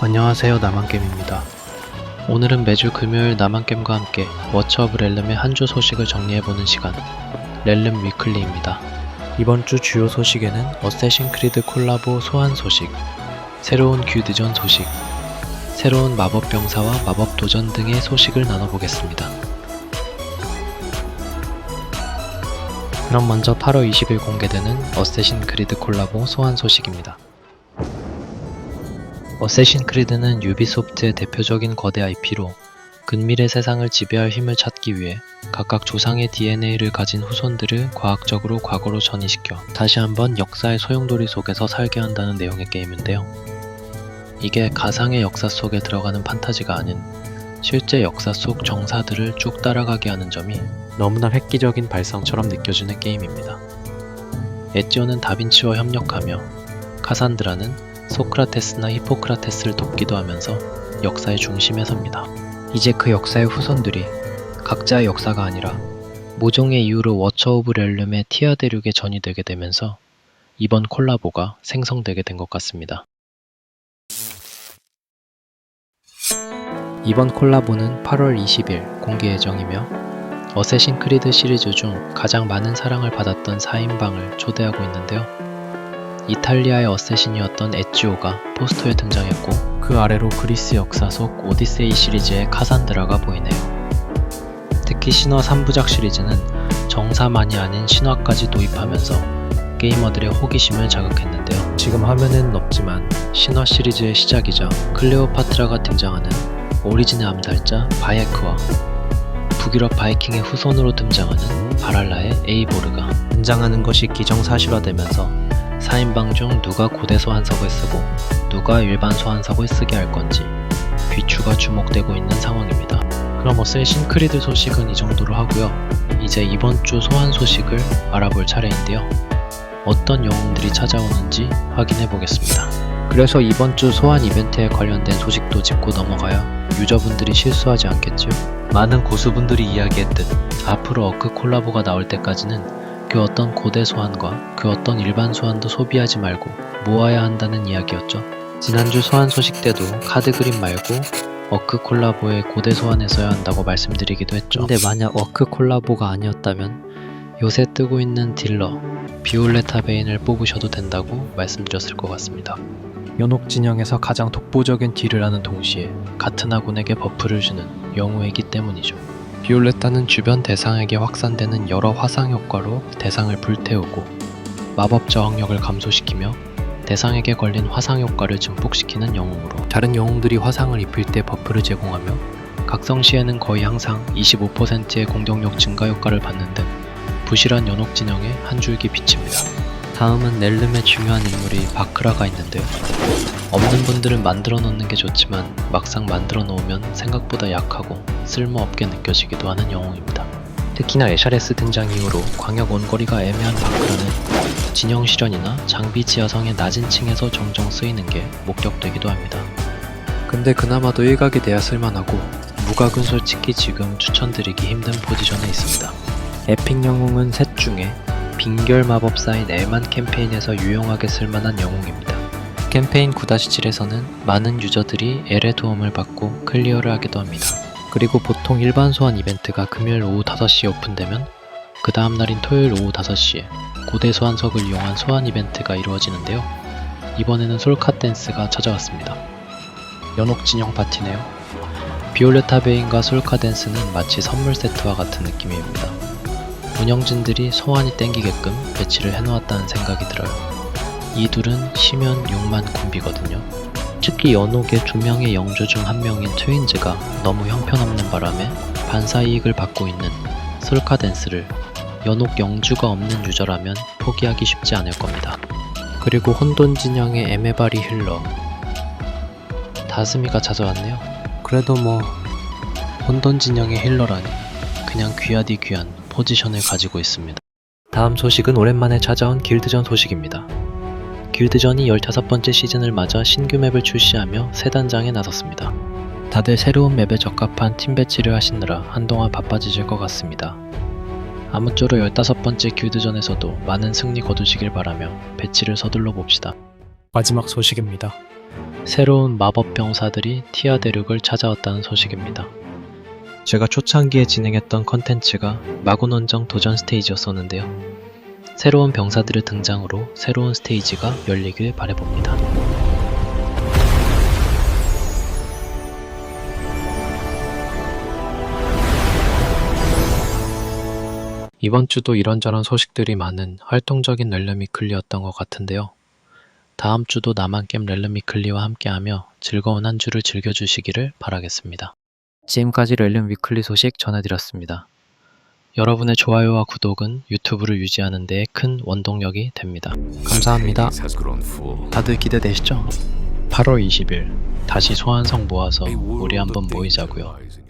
안녕하세요, 나만겜입니다. 오늘은 매주 금요일 나만겜과 함께 워치 오브 렐름의 한 주 소식을 정리해보는 시간, 렐름 위클리입니다. 이번 주 주요 소식에는 어쌔신 크리드 콜라보 소환 소식, 새로운 길드전 소식, 새로운 마법 병사와 마법 도전 등의 소식을 나눠보겠습니다. 그럼 먼저 8월 20일 공개되는 어쌔신 크리드 콜라보 소환 소식입니다. 어쌔신 크리드는 유비소프트의 대표적인 거대 IP로 근밀의 세상을 지배할 힘을 찾기 위해 각각 조상의 DNA를 가진 후손들을 과학적으로 과거로 전이시켜 다시 한번 역사의 소용돌이 속에서 살게 한다는 내용의 게임인데요. 이게 가상의 역사 속에 들어가는 판타지가 아닌 실제 역사 속 정사들을 쭉 따라가게 하는 점이 너무나 획기적인 발상처럼 느껴지는 게임입니다. 에지오는 다빈치와 협력하며 카산드라는 소크라테스나 히포크라테스를 돕기도 하면서 역사의 중심에 섭니다. 이제 그 역사의 후손들이 각자의 역사가 아니라 모종의 이유로 워치 오브 렐름의 티아 대륙에 전이되게 되면서 이번 콜라보가 생성되게 된 것 같습니다. 이번 콜라보는 8월 20일 공개 예정이며 어쌔신 크리드 시리즈 중 가장 많은 사랑을 받았던 4인방을 초대하고 있는데요. 이탈리아의 어쌔신이었던 에지오가 포스터에 등장했고 그 아래로 그리스 역사 속 오디세이 시리즈의 카산드라가 보이네요. 특히 신화 3부작 시리즈는 정사만이 아닌 신화까지 도입하면서 게이머들의 호기심을 자극했는데요. 지금 화면에는 없지만 신화 시리즈의 시작이자 클레오파트라가 등장하는 오리진의 암살자 바예크와 북유럽 바이킹의 후손으로 등장하는 바랄라의 에이보르가 등장하는 것이 기정사실화되면서 4인방 중 누가 고대 소환석을 쓰고 누가 일반 소환석을 쓰게 할 건지 귀추가 주목되고 있는 상황입니다. 그럼 어쌔신 크리드 소식은 이 정도로 하고요. 이제 이번 주 소환 소식을 알아볼 차례인데요. 어떤 영웅들이 찾아오는지 확인해 보겠습니다. 그래서 이번 주 소환 이벤트에 관련된 소식도 짚고 넘어가야 유저분들이 실수하지 않겠죠? 많은 고수분들이 이야기했듯 앞으로 어크 콜라보가 나올 때까지는 그 어떤 고대 소환과 그 어떤 일반 소환도 소비하지 말고 모아야 한다는 이야기였죠. 지난주 소환 소식 때도 카드 그림 말고 어크 콜라보에 고대 소환했어야 한다고 말씀드리기도 했죠. 근데 만약 어크 콜라보가 아니었다면 요새 뜨고 있는 딜러 비올레타 베인을 뽑으셔도 된다고 말씀드렸을 것 같습니다. 연옥 진영에서 가장 독보적인 딜을 하는 동시에 같은 아군에게 버프를 주는 영웅이기 때문이죠. 비올레타는 주변 대상에게 확산되는 여러 화상 효과로 대상을 불태우고 마법 저항력을 감소시키며 대상에게 걸린 화상 효과를 증폭시키는 영웅으로 다른 영웅들이 화상을 입힐 때 버프를 제공하며 각성 시에는 거의 항상 25%의 공격력 증가 효과를 받는 등 부실한 연옥 진영의 한 줄기 빛입니다. 다음은 렐름의 중요한 인물이 바크라가 있는데요. 없는 분들은 만들어 놓는 게 좋지만 막상 만들어 놓으면 생각보다 약하고 쓸모없게 느껴지기도 하는 영웅입니다. 특히나 에샤레스 등장 이후로 광역 원거리가 애매한 바크라는 진영 실현이나 장비 지하성의 낮은 층에서 종종 쓰이는 게 목격되기도 합니다. 근데 그나마도 일각이 돼야 쓸만하고 무각은 솔직히 지금 추천드리기 힘든 포지션에 있습니다. 에픽 영웅은 셋 중에 빙결 마법사인 엘만 캠페인에서 유용하게 쓸만한 영웅입니다. 캠페인 9-7에서는 많은 유저들이 엘의 도움을 받고 클리어를 하기도 합니다. 그리고 보통 일반 소환 이벤트가 금요일 오후 5시에 오픈되면 그 다음날인 토요일 오후 5시에 고대 소환석을 이용한 소환 이벤트가 이루어지는데요. 이번에는 솔카 댄스가 찾아왔습니다. 연옥 진영 파티네요. 비올레타 베인과 솔카 댄스는 마치 선물 세트와 같은 느낌입니다. 운영진들이 소환이 땡기게끔 배치를 해놓았다는 생각이 들어요. 이 둘은 시면 6만 콤비거든요. 특히 연옥의 2명의 영주 중 한 명인 트윈즈가 너무 형편없는 바람에 반사 이익을 받고 있는 솔카 댄스를 연옥 영주가 없는 유저라면 포기하기 쉽지 않을 겁니다. 그리고 혼돈 진영의 에메바리 힐러 다스미가 찾아왔네요. 그래도 뭐 혼돈 진영의 힐러라니 그냥 귀하디 귀한 포지션을 가지고 있습니다. 다음 소식은 오랜만에 찾아온 길드전 소식입니다. 길드전이 15번째 시즌을 맞아 신규 맵을 출시하며 새 단장에 나섰습니다. 다들 새로운 맵에 적합한 팀 배치를 하시느라 한동안 바빠지실 것 같습니다. 아무쪼록 15번째 길드전에서도 많은 승리 거두시길 바라며 배치를 서둘러 봅시다. 마지막 소식입니다. 새로운 마법 병사들이 티아 대륙을 찾아왔다는 소식입니다. 제가 초창기에 진행했던 컨텐츠가 마구논정 도전 스테이지였었는데요. 새로운 병사들의 등장으로 새로운 스테이지가 열리길 바라봅니다. 이번 주도 이런저런 소식들이 많은 활동적인 렐름위클리였던 것 같은데요. 다음 주도 남한겜 렐름위클리와 함께하며 즐거운 한 주를 즐겨주시기를 바라겠습니다. 지금까지 렐름위클리 소식 전해드렸습니다. 여러분의 좋아요와 구독은 유튜브를 유지하는 데 큰 원동력이 됩니다. 감사합니다. 다들 기대되시죠? 8월 20일 다시 소환성 모아서 우리 한번 모이자고요.